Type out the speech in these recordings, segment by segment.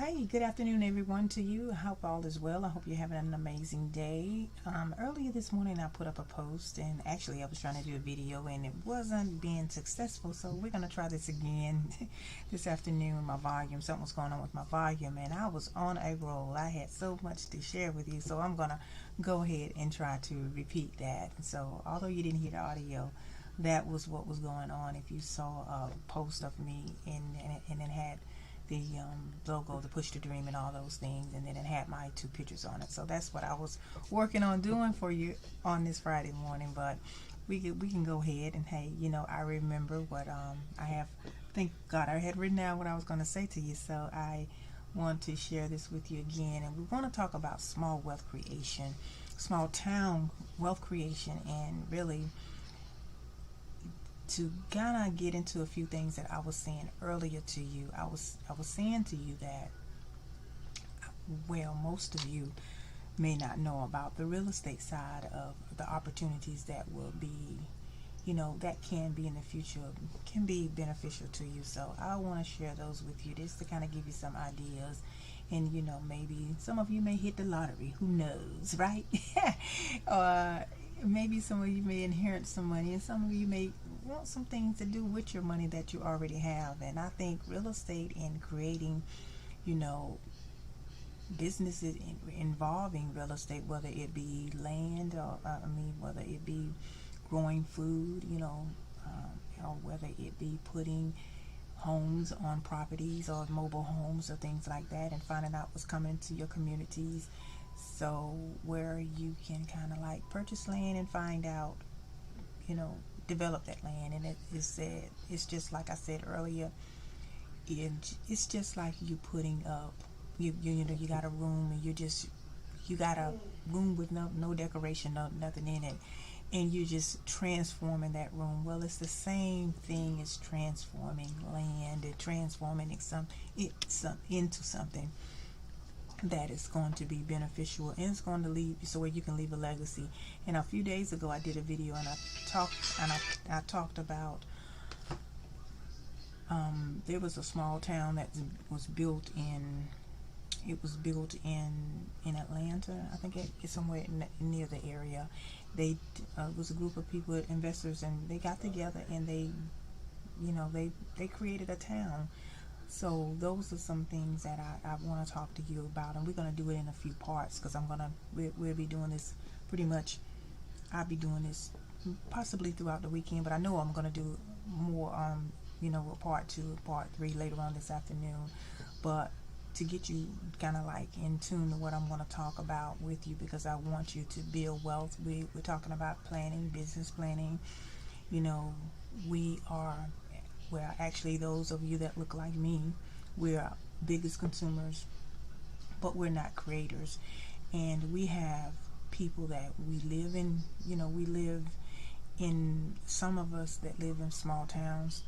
Hey, good afternoon, everyone, to you. I hope all is well. I hope you're having an amazing day. Earlier this morning, I put up a post, and actually, I was trying to do a video and it wasn't being successful. So, we're going to try this again this afternoon. My volume, something was going on with my volume, and I was on a roll. I had so much to share with you, so I'm going to go ahead and try to repeat that. So, although you didn't hear the audio, that was what was going on. If you saw a post of me and it had the logo, the push to dream, and all those things, and then it had my two pictures on it. So that's what I was working on doing for you on this Friday morning. But we can go ahead and hey, I remember what I have. Thank God I had written down what I was going to say to you. So I want to share this with you again, and we want to talk about small wealth creation, small town wealth creation, and really to kind of get into a few things that I was saying earlier to you. I was saying to you that, well, most of you may not know about the real estate side of the opportunities that will be, that can be in the future, can be beneficial to you. So I want to share those with you just to kind of give you some ideas. And maybe some of you may hit the lottery, who knows, right? uh, Maybe some of you may inherit some money, and some of you may want some things to do with your money that you already have. And I think real estate and creating, you know, businesses involving real estate, whether it be land or whether it be growing food, or whether it be putting homes on properties or mobile homes or things like that, and finding out what's coming into your communities. So where you can kind of like purchase land and find out, you know, develop that land. And it is said, it's just like I said earlier, it's just like you putting up, you got a room and you got a room with no decoration, nothing in it, and you're just transforming that room. Well, it's the same thing as transforming land and transforming into something that is going to be beneficial, and it's going to leave so where you can leave a legacy. And a few days ago, I did a video and I talked about, there was a small town that was built in in Atlanta. I think it's somewhere near the area. They was a group of people, investors, and they got together and they created a town. So those are some things that I want to talk to you about, and we're going to do it in a few parts because we'll be doing this pretty much. I'll be doing this possibly throughout the weekend, but I know I'm going to do more, part two, part three later on this afternoon. But to get you kind of like in tune to what I'm going to talk about with you, because I want you to build wealth. We're talking about planning, business planning. You know, we are, well, actually, those of you that look like me, we're biggest consumers, but we're not creators. And we have people that we live in, we live in, some of us that live in small towns.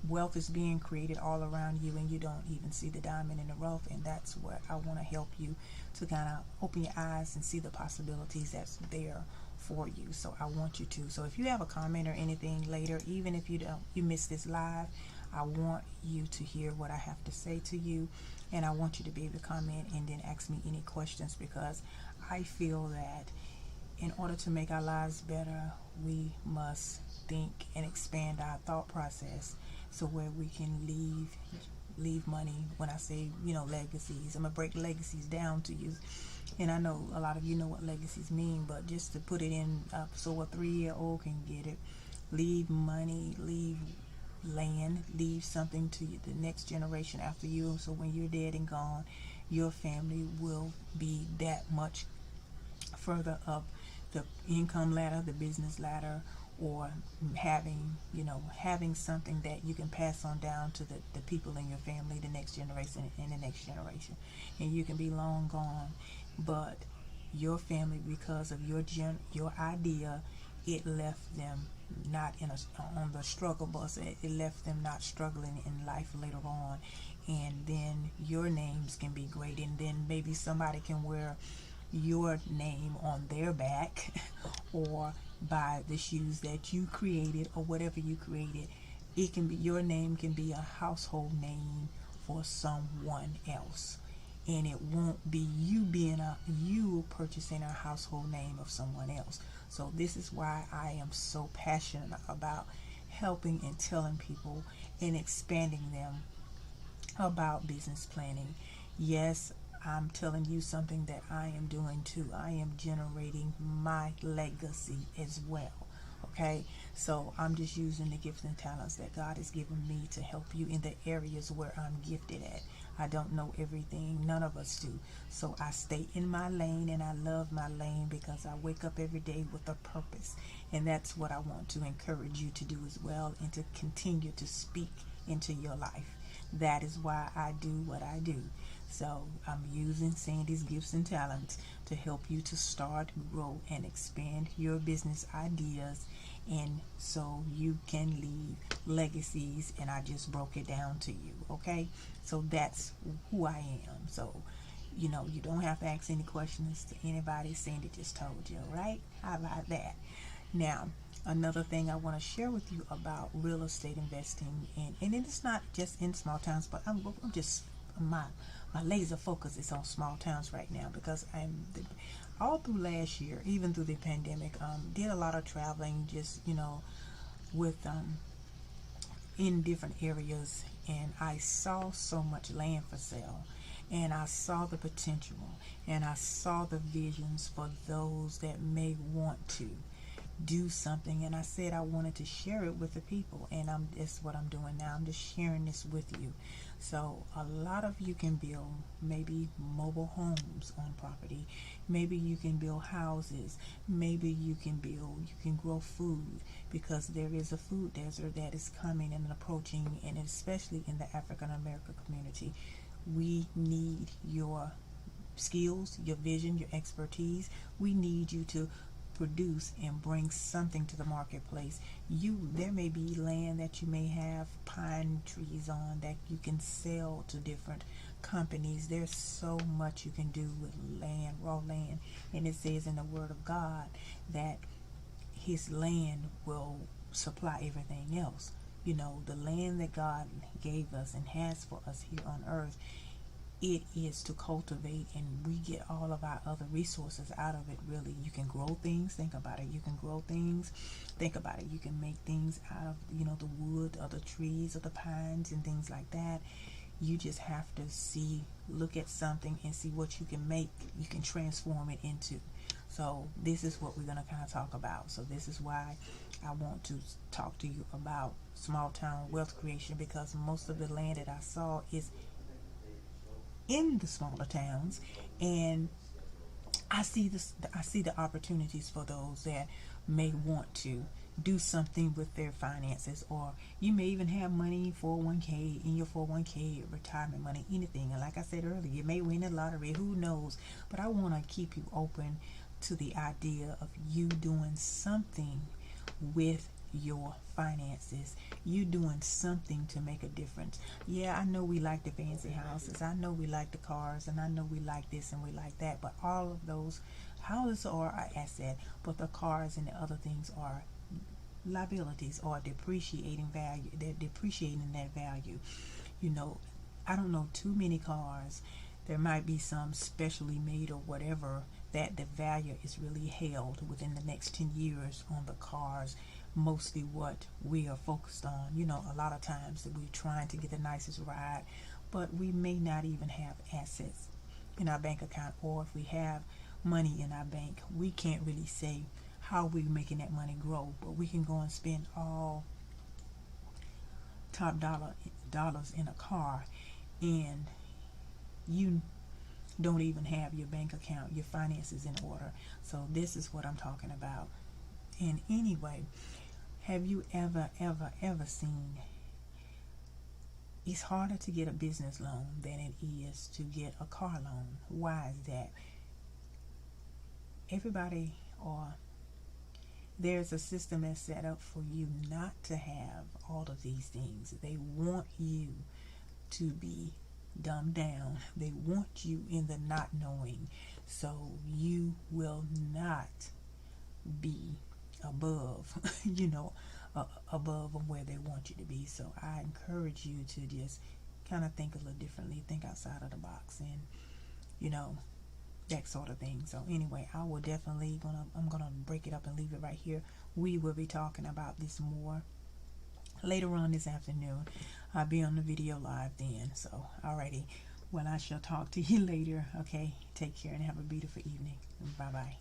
Wealth is being created all around you, and you don't even see the diamond in the rough. And that's what I want to help you to kind of open your eyes and see the possibilities that's there for you. So I want you to. So if you have a comment or anything later, even if you miss this live, I want you to hear what I have to say to you, and I want you to be able to comment and then ask me any questions, because I feel that in order to make our lives better, we must think and expand our thought process, so where we can leave money. When I say, legacies, I'm gonna break legacies down to you. And I know a lot of you know what legacies mean, but just to put it in, so a 3-year-old can get it. Leave money, leave land, leave something to the next generation after you, so when you're dead and gone, your family will be that much further up the income ladder, the business ladder, or having something that you can pass on down to the people in your family, the next generation and the next generation. And you can be long gone, but your family, because of your idea, it left them not on the struggle bus. It left them not struggling in life later on, and then your names can be great, and then maybe somebody can wear your name on their back or buy the shoes that you created or whatever you created. It can be, your name can be a household name for someone else. and it won't be you purchasing a household name of someone else. So this is why I am so passionate about helping and telling people and expanding them about business planning. Yes, I'm telling you something that I am doing too. I am generating my legacy as well. Okay, so I'm just using the gifts and talents that God has given me to help you in the areas where I'm gifted at. I don't know everything, none of us do. So I stay in my lane, and I love my lane because I wake up every day with a purpose. And that's what I want to encourage you to do as well, and to continue to speak into your life. That is why I do what I do. So I'm using Sandy's gifts and talents to help you to start, grow, and expand your business ideas, and so you can leave legacies. And I just broke it down to you. Okay, so that's who I am. So you don't have to ask any questions to anybody. Sandy just told you, right? How about that? Now, another thing I want to share with you about real estate investing, and it's not just in small towns, but I'm just my laser focus is on small towns right now, because all through last year, even through the pandemic, did a lot of traveling, just with in different areas, and I saw so much land for sale, and I saw the potential, and I saw the visions for those that may want to do something. And I said I wanted to share it with the people, and that's what I'm doing now. I'm just sharing this with you. So a lot of you can build maybe mobile homes on property, maybe you can build houses, maybe you can grow food, because there is a food desert that is coming and approaching, and especially in the African American community. We need your skills, your vision, your expertise. We need you to produce and bring something to the marketplace. There may be land that you may have pine trees on that you can sell to different companies. There's so much you can do with land, raw land, and it says in the Word of God that His land will supply everything else. The land that God gave us and has for us here on earth, it is to cultivate, and we get all of our other resources out of it. Really, you can grow things. Think about it. You can grow things. Think about it. You can make things out of the wood or the trees or the pines and things like that. You just have to look at something and see what you can make, you can transform it into. So this is what we're going to kind of talk about. So this is why I want to talk to you about small town wealth creation, because most of the land that I saw is in the smaller towns, and I see the opportunities for those that may want to do something with their finances, or you may even have money 401k in your 401k, retirement money, anything. And like I said earlier, you may win the lottery, who knows? But I want to keep you open to the idea of you doing something with your finances, you doing something to make a difference. Yeah, I know we like the fancy houses, I know we like the cars, and I know we like this and we like that, but all of those houses are an asset, but the cars and the other things are liabilities, or depreciating value. They're depreciating that value. I don't know too many cars. There might be some specially made or whatever, that the value is really held within the next 10 years on the cars. Mostly what we are focused on, a lot of times that we're trying to get the nicest ride, but we may not even have assets in our bank account, or if we have money in our bank, we can't really say how we're making that money grow, but we can go and spend all top dollars in a car, and you don't even have your bank account, your finances in order. So this is what I'm talking about. And anyway, have you ever seen, it's harder to get a business loan than it is to get a car loan? Why is that? Everybody, or there's a system that's set up for you not to have all of these things. They want you to be dumbed down. They want you in the not knowing, so you will not be above, above where they want you to be. So I encourage you to just kind of think a little differently, think outside of the box, and you know, that sort of thing. So anyway, I will definitely I'm gonna break it up and leave it right here. We will be talking about this more later on this afternoon. I'll be on the video live then. So alrighty, well, I shall talk to you later. Okay, take care and have a beautiful evening. Bye bye.